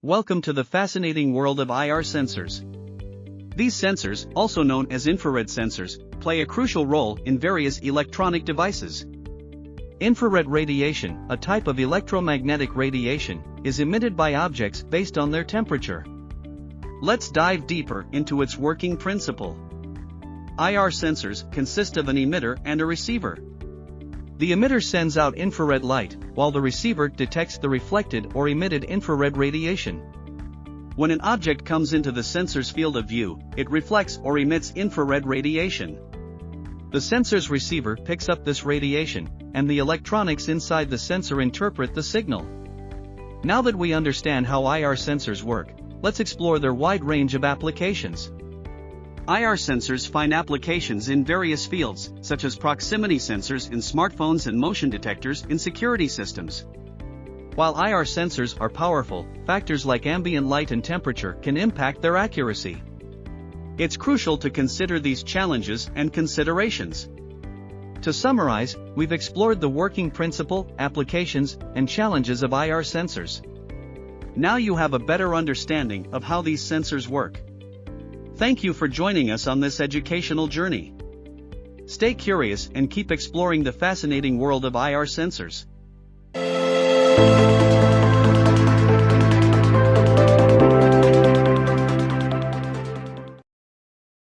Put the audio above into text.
Welcome to the fascinating world of IR sensors. These sensors, also known as infrared sensors, play a crucial role in various electronic devices. Infrared radiation, a type of electromagnetic radiation, is emitted by objects based on their temperature. Let's dive deeper into its working principle. IR sensors consist of an emitter and a receiver. The emitter sends out infrared light, while the receiver detects the reflected or emitted infrared radiation. When an object comes into the sensor's field of view, it reflects or emits infrared radiation. The sensor's receiver picks up this radiation, and the electronics inside the sensor interpret the signal. Now that we understand how IR sensors work, let's explore their wide range of applications. IR sensors find applications in various fields, such as proximity sensors in smartphones and motion detectors in security systems. While IR sensors are powerful, factors like ambient light and temperature can impact their accuracy. It's crucial to consider these challenges and considerations. To summarize, we've explored the working principle, applications, and challenges of IR sensors. Now you have a better understanding of how these sensors work. Thank you for joining us on this educational journey. Stay curious and keep exploring the fascinating world of IR sensors.